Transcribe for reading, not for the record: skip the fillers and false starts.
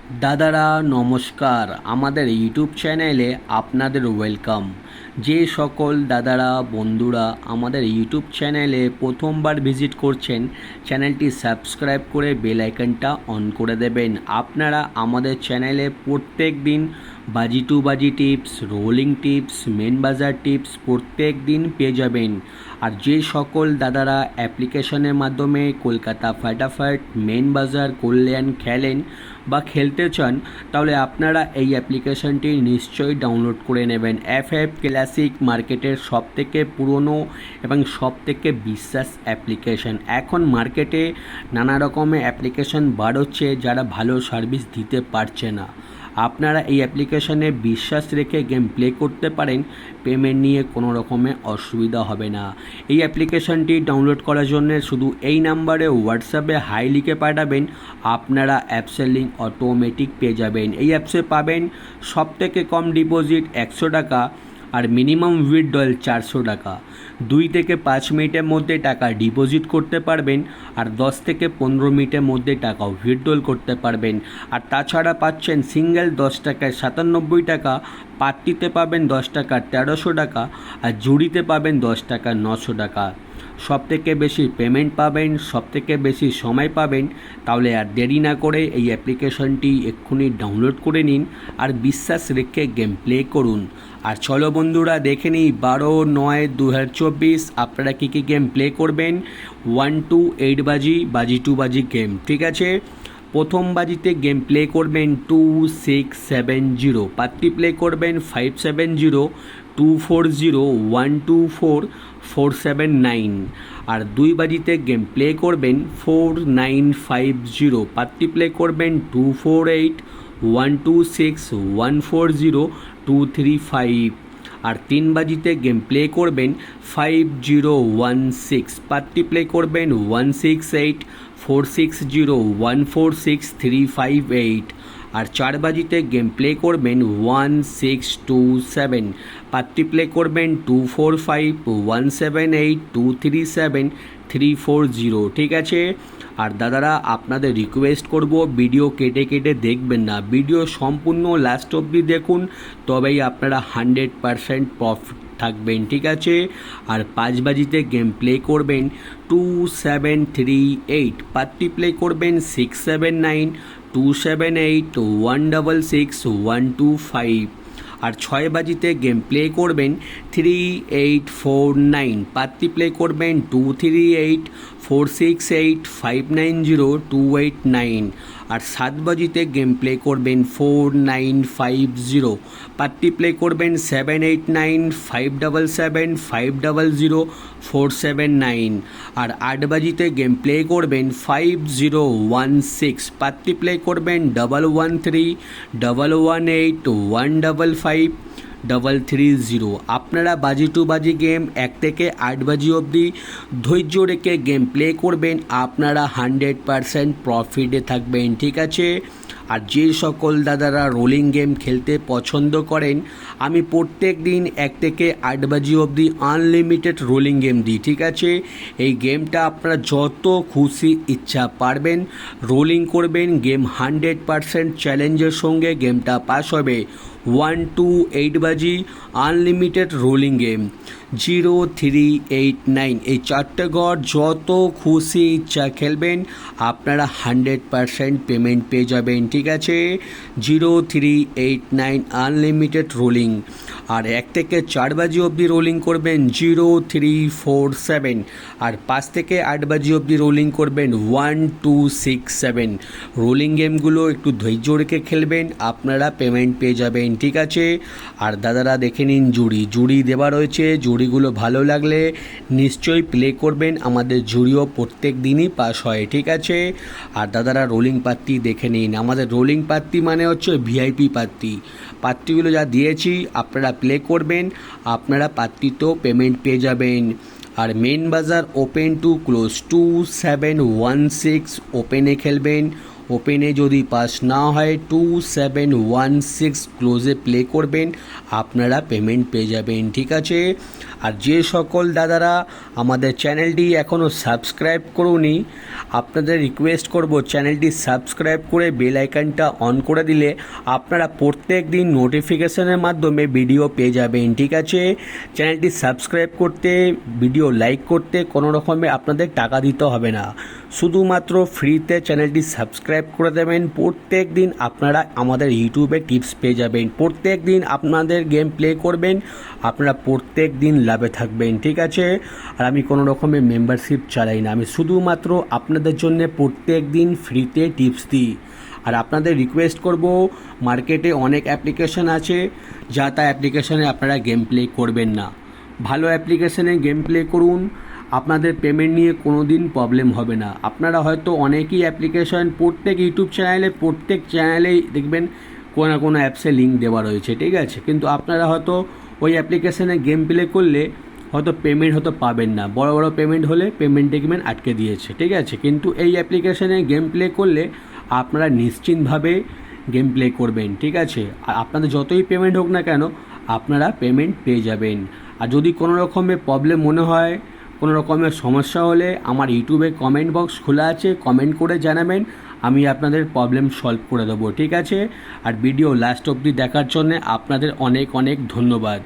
দাদারা নমস্কার, আমাদের ইউটিউব চ্যানেলে আপনাদের ওয়েলকাম। যে সকল দাদারা বন্ধুরা আমাদের ইউটিউব চ্যানেলে প্রথমবার ভিজিট করছেন, চ্যানেলটি সাবস্ক্রাইব করে বেল আইকনটা অন করে দেবেন। আপনারা আমাদের চ্যানেলে প্রত্যেক দিন বাজি টু বাজি টিপস, রোলিং টিপস, মেন বাজার টিপস প্রত্যেক দিন পেয়ে যাবেন। আর যে সকল দাদারা অ্যাপ্লিকেশনের মাধ্যমে কলকাতা ফাটাফাট, মেন বাজার, কল্যাণ খেলেন বা খেলতে চান, তাহলে আপনারা এই অ্যাপ্লিকেশনটি নিশ্চয়ই ডাউনলোড করে নেবেন। এফএফ ক্লাসিক মার্কেটের সবথেকে পুরনো এবং সবথেকে বিশ্বাস অ্যাপ্লিকেশন। এখন মার্কেটে নানা রকমের অ্যাপ্লিকেশন বার হচ্ছে যারা ভালো সার্ভিস দিতে পারছে না। আপনারা এই অ্যাপ্লিকেশনে বিশ্বাস রেখে গেম প্লে করতে পারেন, পেমেন্ট নিয়ে কোনো রকমের অসুবিধা হবে না। এই অ্যাপ্লিকেশনটি ডাউনলোড করার জন্য শুধু এই নাম্বারে হোয়াটসঅ্যাপে হাই লিখে পাঠাবেন, আপনারা অ্যাপসের লিঙ্ক অটোমেটিক পেয়ে যাবেন। এই অ্যাপসে পাবেন সবথেকে কম ডিপোজিট 100 টাকা আর মিনিমাম উইথড্রল 400 টাকা। 2 থেকে 5 মিনিটের মধ্যে টাকা ডিপোজিট করতে পারবেন আর 10 থেকে 15 মিনিটের মধ্যে টাকা উইথড্রল করতে পারবেন। আর তাছাড়া পাচ্ছেন সিঙ্গেল 10 টাকায় 97 টাকা, পার্টিতে পাবেন 10 টাকা 1300 টাকা আর জুড়িতে পাবেন 10 টাকা 900 টাকা। সবথেকে বেশি পেমেন্ট পাবেন, সবথেকে বেশি সময় পাবেন। তাহলে আর দেরি না করে এই অ্যাপ্লিকেশনটি এক্ষুনি ডাউনলোড করে নিন আর বিশ্বাস রেখে গেম প্লে করুন। আর চলো বন্ধুরা দেখে নিই 12/9/2024 আপনারা কী কী গেম প্লে করবেন। 1 to 8 বাজি টু বাজি গেম, ঠিক আছে। প্রথম বাজিতে গেম প্লে করবেন 2670, পাত্তি প্লে করবেন 570 240 124 479। আর 2 বাজিতে গেম প্লে করবেন 4950, পাত্তি প্লে করবেন 248 126 140 235। আর 3 বাজিতে গেম প্লে করবেন 5016, পাত্তি প্লে করবেন 168 460 146 358। আর 4 বাজিতে গেম প্লে করবেন 1627, পাত্তি প্লে করবেন 245 178 237 340, ঠিক আছে। আর দাদারা আপনাদের রিকোয়েস্ট করব, ভিডিও কেটে কেটে দেখবেন না, ভিডিও সম্পূর্ণ লাস্ট অবধি দেখুন, তবেই আপনারা 100% প্রফিট থাকবেন, ঠিক আছে। আর 5 বাজিতে গেম প্লে করবেন 2738, পাত্তি প্লে করবেন 679 278 166 125। আর 6 বাজিতে গেম প্লে করবেন 3849, পাত্তি প্লে করবেন 238 468 590 289। আর 7 বাজিতে গেম প্লে করবেন 4950, পাত্তি প্লে করবেন 789 577 500 479। আর 8 বাজিতে গেম প্লে করবেন 5016, পাত্তি প্লে করবেন 113 118 155 330। আপনারা বাজি টু বাজি গেম 1 থেকে 8 বাজি অবধি ধৈর্য রেখে গেম প্লে করবেন, আপনারা 100% প্রফিটে থাকবেন, ঠিক আছে। আর যে সকল দাদারা রোলিং গেম খেলতে পছন্দ করেন, আমি প্রত্যেক দিন 1 থেকে 8 বাজি অবধি আনলিমিটেড রোলিং গেম দিই, ঠিক আছে। এই গেমটা আপনারা যত খুশি ইচ্ছা পারবেন রোলিং করবেন, গেম 100% চ্যালেঞ্জের সঙ্গে গেমটা পাস হবে। 1 to 8 বাজি আনলিমিটেড রোলিং গেম 0389, এই 4টে ঘর যত খুশি ইচ্ছা খেলবেন, আপনারা 100% পেমেন্ট পেয়ে যাবেন, ঠিক আছে। 0389 আনলিমিটেড রোলিং। আর 1 থেকে 4 বাজি অবধি রোলিং করবেন 0347, আর 5 থেকে 8 বাজি অবধি রোলিং করবেন 1267। রোলিং গেমগুলো একটু ধৈর্য রেখে খেলবেন, আপনারা পেমেন্ট পেয়ে যাবেন, ঠিক আছে। আর দাদারা দেখে নিন জুড়ি দেওয়া রয়েছে, জুড়িগুলো ভালো লাগলে নিশ্চয়ই প্লে করবেন, আমাদের জুড়িও প্রত্যেক দিনই পাস হয়, ঠিক আছে। আর দাদারা রোলিং পাত্তি দেখে নিন, আমাদের রোলিং পাত্তি মানে হচ্ছে ভিআইপি পাত্তি। পাত্তিগুলো যা দিয়েছি আপনারা প্লে করবেন, আপনারা পাত্তিতেও পেমেন্ট পেয়ে যাবেন। আর মেন বাজার ওপেন টু ক্লোজ 2716 ওপেনে খেলবেন, ওপেনে যদি পাস না হয় 2716 ক্লোজে প্লে করবেন, আপনারা পেমেন্ট পেয়ে যাবেন। ঠিক আছে, আর যে সকল দাদারা আমাদের চ্যানেলটি এখনও সাবস্ক্রাইব করুনি, আপনাদের রিকোয়েস্ট করব চ্যানেলটি সাবস্ক্রাইব করে বেল আইকনটা অন করে দিলে আপনারা প্রত্যেক দিন নোটিফিকেশনের মাধ্যমে ভিডিও পেয়ে যাবেন। ঠিক আছে, চ্যানেলটি সাবস্ক্রাইব করতে, ভিডিও লাইক করতে কোনো রকমে আপনাদের টাকা দিতে হবে না, শুধুমাত্র ফ্রিতে চ্যানেলটি সাবস্ক্রাইব করে দেবেন। প্রত্যেক দিন আপনারা আমাদের ইউটিউবে টিপস পেয়ে যাবেন, প্রত্যেক দিন আপনাদের গেম প্লে করবেন, আপনারা প্রত্যেক দিন লাভে থাকবেন। ঠিক আছে, আর আমি কোনো রকমের মেম্বারশিপ চালাই না, আমি শুধুমাত্র আপনাদের জন্য প্রত্যেক দিন ফ্রিতে টিপস দিই। আর আপনাদের রিকোয়েস্ট করব, মার্কেটে অনেক অ্যাপ্লিকেশন আছে, যা তা অ্যাপ্লিকেশনে আপনারা গেম প্লে করবেন না, ভালো অ্যাপ্লিকেশনে গেম প্লে করুন, আপনাদের পেমেন্ট নিয়ে কোনো দিন প্রবলেম হবে না। আপনারা হয়তো অনেকই অ্যাপ্লিকেশন, প্রত্যেক ইউটিউব চ্যানেলে, প্রত্যেক চ্যানেলেই দেখবেন কোনো না কোনো অ্যাপসে লিঙ্ক দেওয়া রয়েছে। ঠিক আছে, কিন্তু আপনারা হয়তো ওই অ্যাপ্লিকেশনে গেম প্লে করলে হয়তো পেমেন্ট হয়তো পাবেন না, বড় বড় পেমেন্ট হলে পেমেন্ট দেখবেন আটকে দিয়েছে। ঠিক আছে, কিন্তু এই অ্যাপ্লিকেশনে গেম প্লে করলে আপনারা নিশ্চিন্তভাবে গেম প্লে করবেন। ঠিক আছে, আর আপনাদের যতই পেমেন্ট হোক না কেন, আপনারা পেমেন্ট পেয়ে যাবেন। আর যদি কোনো রকমের প্রবলেম মনে হয়, কোনো রকমের সমস্যা হলে আমার ইউটিউবে কমেন্ট বক্স খোলা আছে, কমেন্ট করে জানাবেন, আমি আপনাদের প্রবলেম সলভ করে দেবো। ঠিক আছে, আর ভিডিও লাস্ট অবধি দেখার জন্য আপনাদের অনেক অনেক ধন্যবাদ।